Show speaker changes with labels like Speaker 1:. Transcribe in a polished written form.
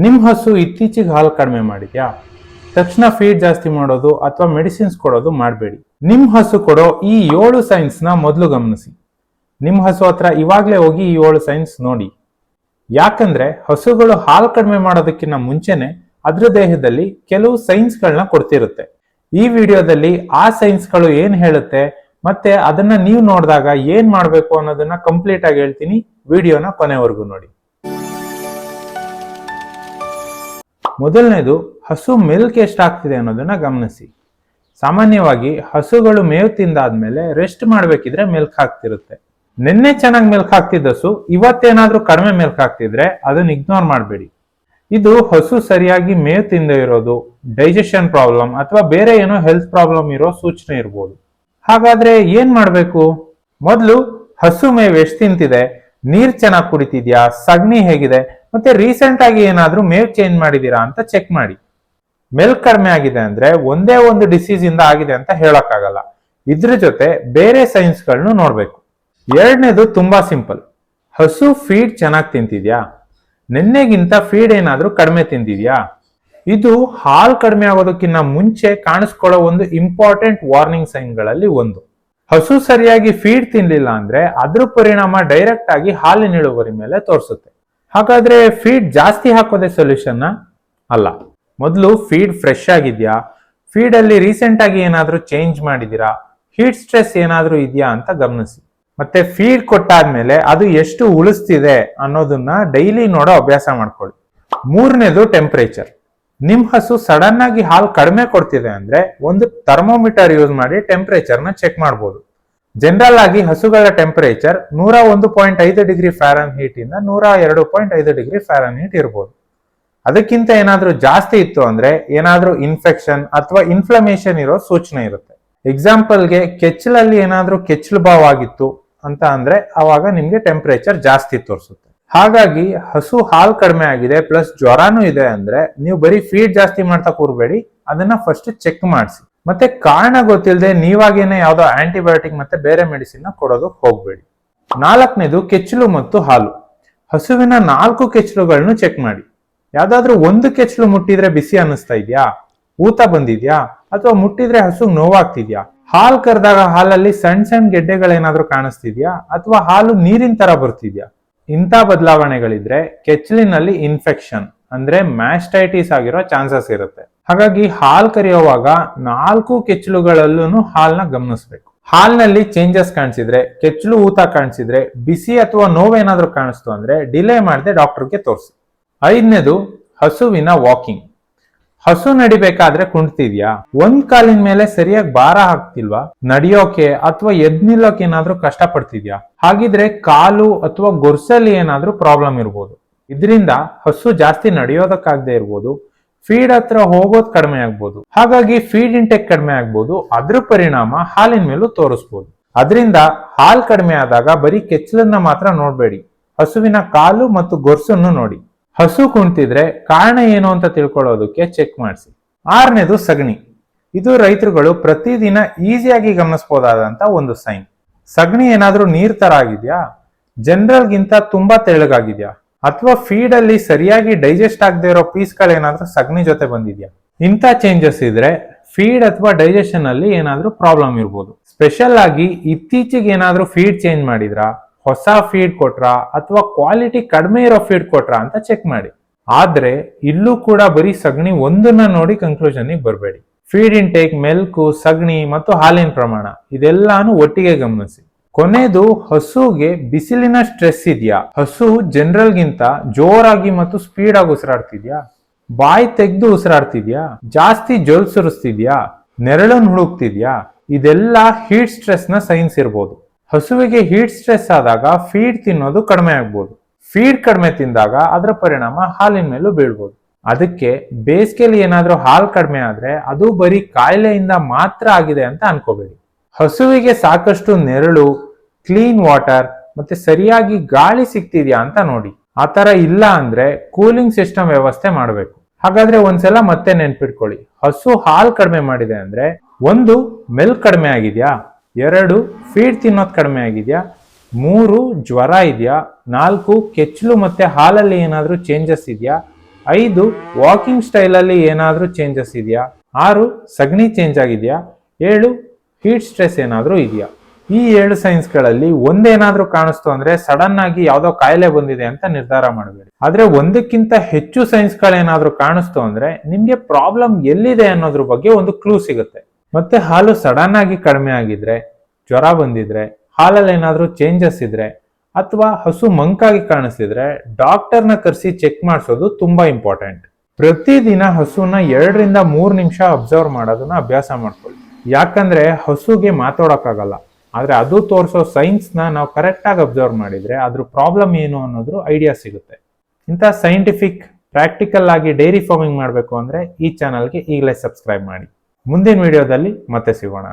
Speaker 1: ನಿಮ್ಮ ಹಸು ಇತ್ತೀಚೆಗೆ ಹಾಲು ಕಡಿಮೆ ಮಾಡಿದ್ಯಾ? ತಕ್ಷಣ ಫೀಡ್ ಜಾಸ್ತಿ ಮಾಡೋದು ಅಥವಾ ಮೆಡಿಸಿನ್ಸ್ ಕೊಡೋದು ಮಾಡಬೇಡಿ. ನಿಮ್ಮ ಹಸು ಕೊಡೋ ಈ 7 ಸೈನ್ಸ್ ನ ಮೊದಲು ಗಮನಿಸಿ. ನಿಮ್ಮ ಹಸು ಹತ್ರ ಇವಾಗ್ಲೇ ಹೋಗಿ ಈ 7 ಸೈನ್ಸ್ ನೋಡಿ. ಯಾಕಂದ್ರೆ ಹಸುಗಳು ಹಾಲು ಕಡಿಮೆ ಮಾಡೋದಕ್ಕಿಂತ ಮುಂಚೆನೆ ಅದ್ರ ದೇಹದಲ್ಲಿ ಕೆಲವು ಸೈನ್ಸ್ಗಳನ್ನ ಕೊಡ್ತಿರುತ್ತೆ. ಈ ವಿಡಿಯೋದಲ್ಲಿ ಆ ಸೈನ್ಸ್ಗಳು ಏನ್ ಹೇಳುತ್ತೆ ಮತ್ತೆ ಅದನ್ನ ನೀವು ನೋಡಿದಾಗ ಏನ್ ಮಾಡ್ಬೇಕು ಅನ್ನೋದನ್ನ ಕಂಪ್ಲೀಟ್ ಆಗಿ ಹೇಳ್ತೀನಿ. ವಿಡಿಯೋನ ಕೊನೆವರೆಗೂ ನೋಡಿ. ಮೊದಲನೇದು, ಹಸು ಮಿಲ್ಕ್ ಎಷ್ಟಾಗ್ತಿದೆ ಅನ್ನೋದನ್ನ ಗಮನಿಸಿ. ಸಾಮಾನ್ಯವಾಗಿ ಹಸುಗಳು ಮೇವು ತಿಂದಾದ್ಮೇಲೆ ರೆಸ್ಟ್ ಮಾಡ್ಬೇಕಿದ್ರೆ ಮಿಲ್ಕ್ ಹಾಕ್ತಿರುತ್ತೆ. ನಿನ್ನೆ ಚೆನ್ನಾಗಿ ಮಿಲ್ಕ್ ಹಾಕ್ತಿದ್ದ ಹಸು ಇವತ್ತೇನಾದ್ರೂ ಕಡಿಮೆ ಮಿಲ್ಕ್ ಹಾಕ್ತಿದ್ರೆ ಅದನ್ನ ಇಗ್ನೋರ್ ಮಾಡಬೇಡಿ. ಇದು ಹಸು ಸರಿಯಾಗಿ ಮೇವು ತಿಂದ ಇರೋದು, ಡೈಜೆಷನ್ ಪ್ರಾಬ್ಲಮ್ ಅಥವಾ ಬೇರೆ ಏನೋ ಹೆಲ್ತ್ ಪ್ರಾಬ್ಲಮ್ ಇರೋ ಸೂಚನೆ ಇರ್ಬೋದು. ಹಾಗಾದ್ರೆ ಏನ್ ಮಾಡ್ಬೇಕು? ಮೊದಲು ಹಸು ಮೇವು ಎಷ್ಟು ತಿಂತಿದೆ, ನೀರ್ ಚೆನ್ನಾಗಿ ಕುಡಿತಿದ್ಯಾ, ಸಗಣಿ ಹೇಗಿದೆ, ಮತ್ತೆ ರೀಸೆಂಟ್ ಆಗಿ ಏನಾದ್ರೂ ಮೇವ್ ಚೇಂಜ್ ಮಾಡಿದೀರಾ ಅಂತ ಚೆಕ್ ಮಾಡಿ. ಮಿಲ್ಕ್ ಕಡಿಮೆ ಆಗಿದೆ ಅಂದ್ರೆ ಒಂದೇ ಒಂದು ಡಿಸೀಸ್ ಇಂದ ಆಗಿದೆ ಅಂತ ಹೇಳಕ್ಕಾಗಲ್ಲ. ಇದ್ರ ಜೊತೆ ಬೇರೆ ಸೈನ್ಸ್ ಗಳನ್ನು ನೋಡ್ಬೇಕು. ಎರಡನೇದು ತುಂಬಾ ಸಿಂಪಲ್. ಹಸು ಫೀಡ್ ಚೆನ್ನಾಗಿ ತಿಂತಿದ್ಯಾ? ನಿನ್ನೆಗಿಂತ ಫೀಡ್ ಏನಾದ್ರೂ ಕಡಿಮೆ ತಿಂದಿದ್ಯಾ? ಇದು ಹಾಲು ಕಡಿಮೆ ಆಗೋದಕ್ಕಿಂತ ಮುಂಚೆ ಕಾಣಿಸ್ಕೊಳ್ಳೋ ಒಂದು ಇಂಪಾರ್ಟೆಂಟ್ ವಾರ್ನಿಂಗ್ ಸೈನ್ ಗಳಲ್ಲಿ ಒಂದು. ಹಸು ಸರಿಯಾಗಿ ಫೀಡ್ ತಿನ್ಲಿಲ್ಲ ಅಂದ್ರೆ ಅದ್ರ ಪರಿಣಾಮ ಡೈರೆಕ್ಟ್ ಆಗಿ ಹಾಲಿನ ಇಳುವರಿ ಮೇಲೆ ತೋರಿಸುತ್ತೆ. ಹಾಗಾದ್ರೆ ಫೀಡ್ ಜಾಸ್ತಿ ಹಾಕೋದೇ ಸೊಲ್ಯೂಷನ್ ಅಲ್ಲ. ಮೊದಲು ಫೀಡ್ ಫ್ರೆಶ್ ಆಗಿದ್ಯಾ, ಫೀಡ್ ಅಲ್ಲಿ ರೀಸೆಂಟ್ ಆಗಿ ಏನಾದ್ರೂ ಚೇಂಜ್ ಮಾಡಿದೀರಾ, ಹೀಟ್ ಸ್ಟ್ರೆಸ್ ಏನಾದ್ರೂ ಇದೆಯಾ ಅಂತ ಗಮನಿಸಿ. ಮತ್ತೆ ಫೀಡ್ ಕೊಟ್ಟಾದ್ಮೇಲೆ ಅದು ಎಷ್ಟು ಉಳಿಸ್ತಿದೆ ಅನ್ನೋದನ್ನ ಡೈಲಿ ನೋಡೋ ಅಭ್ಯಾಸ ಮಾಡ್ಕೊಳ್ಳಿ. ಮೂರನೇದು ಟೆಂಪರೇಚರ್. ನಿಮ್ ಹಸು ಸಡನ್ ಆಗಿ ಹಾಲು ಕಡಿಮೆ ಕೊಡ್ತಿದೆ ಅಂದ್ರೆ ಒಂದು ಥರ್ಮೋಮೀಟರ್ ಯೂಸ್ ಮಾಡಿ ಟೆಂಪರೇಚರ್ ನ ಚೆಕ್ ಮಾಡಬಹುದು. ಜನರಲ್ ಆಗಿ ಹಸುಗಳ ಟೆಂಪರೇಚರ್ 101.5 ಡಿಗ್ರಿ ಫ್ಯಾರನ್ಹೀಟ್ ಇಂದ 102.5 ಡಿಗ್ರಿ ಫ್ಯಾರನ್ಹೀಟ್ ಇರಬಹುದು. ಅದಕ್ಕಿಂತ ಏನಾದ್ರೂ ಜಾಸ್ತಿ ಇತ್ತು ಅಂದ್ರೆ ಏನಾದ್ರೂ ಇನ್ಫೆಕ್ಷನ್ ಅಥವಾ ಇನ್ಫ್ಲಮೇಷನ್ ಇರೋ ಸೂಚನೆ ಇರುತ್ತೆ. ಎಕ್ಸಾಂಪಲ್ಗೆ ಕೆಚ್ಚಲಲ್ಲಿ ಏನಾದ್ರೂ ಕೆಚ್ಚಲು ಬಾವ್ ಆಗಿತ್ತು ಅಂತ ಅಂದ್ರೆ ಅವಾಗ ನಿಮ್ಗೆ ಟೆಂಪರೇಚರ್ ಜಾಸ್ತಿ ತೋರಿಸುತ್ತೆ. ಹಾಗಾಗಿ ಹಸು ಹಾಲು ಕಡಿಮೆ ಆಗಿದೆ ಪ್ಲಸ್ ಜ್ವರನೂ ಇದೆ ಅಂದ್ರೆ ನೀವು ಬರೀ ಫೀಡ್ ಜಾಸ್ತಿ ಮಾಡ್ತಾ ಕೂರ್ಬೇಡಿ, ಅದನ್ನ ಫಸ್ಟ್ ಚೆಕ್ ಮಾಡಿಸಿ. ಮತ್ತೆ ಕಾರಣ ಗೊತ್ತಿಲ್ಲದೆ ನೀವಾಗೇನೆ ಯಾವ್ದೋ ಆಂಟಿಬಯೋಟಿಕ್ ಮತ್ತೆ ಬೇರೆ ಮೆಡಿಸಿನ್ ಕೊಡೋದಕ್ಕೆ ಹೋಗ್ಬೇಡಿ. ನಾಲ್ಕನೇದು, ಕೆಚ್ಚಲು ಮತ್ತು ಹಾಲು. ಹಸುವಿನ 4 ಕೆಚ್ಚಲುಗಳನ್ನು ಚೆಕ್ ಮಾಡಿ. ಯಾವ್ದಾದ್ರು ಒಂದು ಕೆಚ್ಚಲು ಮುಟ್ಟಿದ್ರೆ ಬಿಸಿ ಅನ್ನಿಸ್ತಾ ಇದ್ಯಾ, ಊತ ಬಂದಿದ್ಯಾ, ಅಥವಾ ಮುಟ್ಟಿದ್ರೆ ಹಸು ನೋವಾಗ್ತಿದ್ಯಾ, ಹಾಲು ಕರೆದಾಗ ಹಾಲಲ್ಲಿ ಸಣ್ಣ ಸಣ್ಣ ಗೆಡ್ಡೆಗಳೇನಾದ್ರೂ ಕಾಣಿಸ್ತಿದ್ಯಾ, ಅಥವಾ ಹಾಲು ನೀರಿನ ತರ ಬರ್ತಿದ್ಯಾ. ಇಂಥ ಬದಲಾವಣೆಗಳಿದ್ರೆ ಕೆಚ್ಚಲಿನಲ್ಲಿ ಇನ್ಫೆಕ್ಷನ್ ಅಂದ್ರೆ ಮ್ಯಾಸ್ಟೈಟಿಸ್ ಆಗಿರೋ ಚಾನ್ಸಸ್ ಇರುತ್ತೆ. ಹಾಗಾಗಿ ಹಾಲು ಕರೆಯುವಾಗ 4 ಕೆಚ್ಚಲುಗಳಲ್ಲೂ ಹಾಲನ್ನ ಗಮನಿಸಬೇಕು. ಹಾಲಿನಲ್ಲಿ ಚೇಂಜಸ್ ಕಾಣಿಸಿದ್ರೆ, ಕೆಚ್ಚಲು ಊತ ಕಾಣಿಸಿದ್ರೆ, ಬಿಸಿ ಅಥವಾ ನೋವೇನಾದ್ರೂ ಕಾಣಿಸ್ತು ಅಂದ್ರೆ ಡಿಲೇ ಮಾಡದೆ ಡಾಕ್ಟರ್ಗೆ ತೋರಿಸಿ. ಐದನೇದು, ಹಸುವಿನ ವಾಕಿಂಗ್. ಹಸು ನಡಿಬೇಕಾದ್ರೆ ಕುಂಟ್ತಿದ್ಯಾ, ಒಂದ್ ಕಾಲಿನ ಮೇಲೆ ಸರಿಯಾಗಿ ಭಾರ ಹಾಕ್ತಿಲ್ವಾ, ನಡೆಯೋಕೆ ಅಥವಾ ಎದ್ ನಿಲ್ಲೋಕೆ ಏನಾದ್ರೂ ಕಷ್ಟ ಪಡ್ತಿದ್ಯಾ, ಹಾಗಿದ್ರೆ ಕಾಲು ಅಥವಾ ಗೊರ್ಸಲ್ಲಿ ಏನಾದ್ರೂ ಪ್ರಾಬ್ಲಮ್ ಇರ್ಬೋದು. ಇದರಿಂದ ಹಸು ಜಾಸ್ತಿ ನಡೆಯೋದಕ್ಕಾಗದೆ ಇರ್ಬೋದು, ಫೀಡ್ ಹತ್ರ ಹೋಗೋದ್ ಕಡಿಮೆ ಆಗ್ಬೋದು. ಹಾಗಾಗಿ ಫೀಡ್ ಇಂಟೆಕ್ ಕಡಿಮೆ ಆಗ್ಬೋದು, ಅದ್ರ ಪರಿಣಾಮ ಹಾಲಿನ ಮೇಲೂ ತೋರಿಸ್ಬೋದು. ಅದರಿಂದ ಹಾಲು ಕಡಿಮೆ ಆದಾಗ ಬರೀ ಕೆಚ್ಚಲನ್ನ ಮಾತ್ರ ನೋಡ್ಬೇಡಿ, ಹಸುವಿನ ಕಾಲು ಮತ್ತು ಗೊರ್ಸನ್ನು ನೋಡಿ. ಹಸು ಕುಂತಿದ್ರೆ ಕಾರಣ ಏನು ಅಂತ ತಿಳ್ಕೊಳ್ಳೋದಕ್ಕೆ ಚೆಕ್ ಮಾಡಿಸಿ. ಆರನೇದು, ಸಗಣಿ. ಇದು ರೈತರುಗಳು ಪ್ರತಿದಿನ ಈಸಿಯಾಗಿ ಗಮನಿಸಬಹುದಾದಂತ ಒಂದು ಸೈನ್. ಸಗಣಿ ಏನಾದ್ರೂ ನೀರ್ ತರ ಆಗಿದ್ಯಾ, ಜನರಲ್ ಗಿಂತ ತುಂಬಾ ತೆಳ್ಳಗಾಗಿದ್ಯಾ, ಅಥವಾ ಫೀಡ್ ಅಲ್ಲಿ ಸರಿಯಾಗಿ ಡೈಜೆಸ್ಟ್ ಆಗದೆ ಇರೋ ಪೀಸ್ಗಳೇನಾದ್ರೂ ಸಗಣಿ ಜೊತೆ ಬಂದಿದ್ಯಾ. ಇಂಥ ಚೇಂಜಸ್ ಇದ್ರೆ ಫೀಡ್ ಅಥವಾ ಡೈಜೆಷನ್ ಅಲ್ಲಿ ಏನಾದ್ರೂ ಪ್ರಾಬ್ಲಮ್ ಇರ್ಬೋದು. ಸ್ಪೆಷಲ್ ಆಗಿ ಇತ್ತೀಚೆಗೆ ಏನಾದ್ರೂ ಫೀಡ್ ಚೇಂಜ್ ಮಾಡಿದ್ರಾ, ಹೊಸ ಫೀಡ್ ಕೊಟ್ರಾ, ಅಥವಾ ಕ್ವಾಲಿಟಿ ಕಡಿಮೆ ಇರೋ ಫೀಡ್ ಕೊಟ್ರಾ ಅಂತ ಚೆಕ್ ಮಾಡಿ. ಆದ್ರೆ ಇಲ್ಲೂ ಕೂಡ ಬರೀ ಸಗಣಿ ಒಂದನ್ನ ನೋಡಿ ಕನ್ಕ್ಲೂಷನ್ ಬರಬೇಡಿ. ಫೀಡ್ ಇಂಟೇಕ್, ಮೆಲ್ಕು, ಸಗಣಿ ಮತ್ತು ಹಾಲಿನ ಪ್ರಮಾಣ ಇದೆಲ್ಲಾನು ಒಟ್ಟಿಗೆ ಗಮನಿಸಿ. ಕೊನೆದು, ಹಸುಗೆ ಬಿಸಿಲಿನ ಸ್ಟ್ರೆಸ್ ಇದೆಯಾ, ಹಸು ಜನರಲ್ ಗಿಂತ ಜೋರಾಗಿ ಮತ್ತು ಸ್ಪೀಡ್ ಆಗಿ ಉಸಿರಾಡ್ತಿದ್ಯಾ, ಬಾಯಿ ತೆಗೆದು ಉಸಿರಾಡ್ತಿದ್ಯಾ, ಜಾಸ್ತಿ ಜೊಲ್ ಸುರಿಸ್ತಿದ್ಯಾ, ನೆರಳನ್ನು ಹುಡುಕ್ತಿದ್ಯಾ, ಇದೆಲ್ಲ ಹೀಟ್ ಸ್ಟ್ರೆಸ್ ನ ಸೈನ್ಸ್ ಇರ್ಬೋದು. ಹಸುವಿಗೆ ಹೀಟ್ ಸ್ಟ್ರೆಸ್ ಆದಾಗ ಫೀಡ್ ತಿನ್ನೋದು ಕಡಿಮೆ ಆಗ್ಬೋದು. ಫೀಡ್ ಕಡಿಮೆ ತಿಂದಾಗ ಅದರ ಪರಿಣಾಮ ಹಾಲಿನ ಮೇಲೂ ಬೀಳ್ಬೋದು. ಅದಕ್ಕೆ ಬೇಸಿಗೆಯಲ್ಲಿ ಏನಾದ್ರೂ ಹಾಲು ಕಡಿಮೆ ಆದ್ರೆ ಅದು ಬರೀ ಕಾಯಿಲೆಯಿಂದ ಮಾತ್ರ ಆಗಿದೆ ಅಂತ ಅನ್ಕೋಬೇಡಿ. ಹಸುವಿಗೆ ಸಾಕಷ್ಟು ನೆರಳು, ಕ್ಲೀನ್ ವಾಟರ್ ಮತ್ತೆ ಸರಿಯಾಗಿ ಗಾಳಿ ಸಿಗ್ತಿದ್ಯಾ ಅಂತ ನೋಡಿ. ಆತರ ಇಲ್ಲ ಅಂದ್ರೆ ಕೂಲಿಂಗ್ ಸಿಸ್ಟಮ್ ವ್ಯವಸ್ಥೆ ಮಾಡಬೇಕು. ಹಾಗಾದ್ರೆ ಒಂದ್ಸಲ ಮತ್ತೆ ನೆನ್ಪಿಟ್ಕೊಳ್ಳಿ, ಹಸು ಹಾಲು ಕಡಿಮೆ ಮಾಡಿದೆ ಅಂದ್ರೆ 1 ಮಿಲ್ಕ್ ಕಡಿಮೆ ಆಗಿದ್ಯಾ, 2 ಫೀಡ್ ತಿನ್ನೋದು ಕಡಿಮೆ ಆಗಿದ್ಯಾ, 3 ಜ್ವರ ಇದೆಯಾ, 4 ಕೆಚ್ಚಲು ಮತ್ತೆ ಹಾಲಲ್ಲಿ ಏನಾದ್ರೂ ಚೇಂಜಸ್ ಇದೆಯಾ, 5 ವಾಕಿಂಗ್ ಸ್ಟೈಲಲ್ಲಿ ಏನಾದರೂ ಚೇಂಜಸ್ ಇದೆಯಾ, 6 ಸಗಣಿ ಚೇಂಜ್ ಆಗಿದೆಯಾ, 7 ಹೀಟ್ ಸ್ಟ್ರೆಸ್ ಏನಾದರೂ ಇದೆಯಾ. ಈ 7 ಸೈನ್ಸ್ಗಳಲ್ಲಿ ಒಂದೇನಾದ್ರೂ ಕಾಣಿಸ್ತು ಅಂದ್ರೆ ಸಡನ್ ಆಗಿ ಯಾವ್ದೋ ಕಾಯಿಲೆ ಬಂದಿದೆ ಅಂತ ನಿರ್ಧಾರ ಮಾಡಬೇಡಿ. ಆದ್ರೆ ಒಂದಕ್ಕಿಂತ ಹೆಚ್ಚು ಸೈನ್ಸ್ಗಳೇನಾದ್ರೂ ಕಾಣಿಸ್ತು ಅಂದ್ರೆ ನಿಮ್ಗೆ ಪ್ರಾಬ್ಲಮ್ ಎಲ್ಲಿದೆ ಅನ್ನೋದ್ರ ಬಗ್ಗೆ ಒಂದು ಕ್ಲೂ ಸಿಗುತ್ತೆ. ಮತ್ತೆ ಹಾಲು ಸಡನ್ ಆಗಿ ಕಡಿಮೆ ಆಗಿದ್ರೆ, ಜ್ವರ ಬಂದಿದ್ರೆ, ಹಾಲಲ್ಲಿ ಏನಾದ್ರೂ ಚೇಂಜಸ್ ಇದ್ರೆ ಅಥವಾ ಹಸು ಮಂಕಾಗಿ ಕಾಣಿಸ್ತಿದ್ರೆ ಡಾಕ್ಟರ್ನ ಕರೆಸಿ ಚೆಕ್ ಮಾಡಿಸೋದು ತುಂಬಾ ಇಂಪಾರ್ಟೆಂಟ್. ಪ್ರತಿದಿನ ಹಸುನ 2 ರಿಂದ 3 ನಿಮಿಷ ಅಬ್ಸರ್ವ್ ಮಾಡೋದನ್ನ ಅಭ್ಯಾಸ ಮಾಡ್ಕೊಳ್ಳಿ. ಯಾಕಂದ್ರೆ ಹಸುಗೆ ಮಾತಾಡೋಕ್ಕಾಗಲ್ಲ, ಆದ್ರೆ ಅದು ತೋರಿಸೋ ಸೈನ್ಸ್ ನಾವು ಕರೆಕ್ಟ್ ಆಗಿ ಅಬ್ಸರ್ವ್ ಮಾಡಿದ್ರೆ ಅದ್ರ ಪ್ರಾಬ್ಲಮ್ ಏನು ಅನ್ನೋದ್ರ ಐಡಿಯಾ ಸಿಗುತ್ತೆ. ಇಂಥ ಸೈಂಟಿಫಿಕ್ ಪ್ರಾಕ್ಟಿಕಲ್ ಆಗಿ ಡೈರಿ ಫಾರ್ಮಿಂಗ್ ಮಾಡಬೇಕು ಅಂದ್ರೆ ಈ ಚಾನಲ್ಗೆ ಈಗಲೇ ಸಬ್ಸ್ಕ್ರೈಬ್ ಮಾಡಿ. ಮುಂದಿನ ವಿಡಿಯೋದಲ್ಲಿ ಮತ್ತೆ ಸಿಗೋಣ.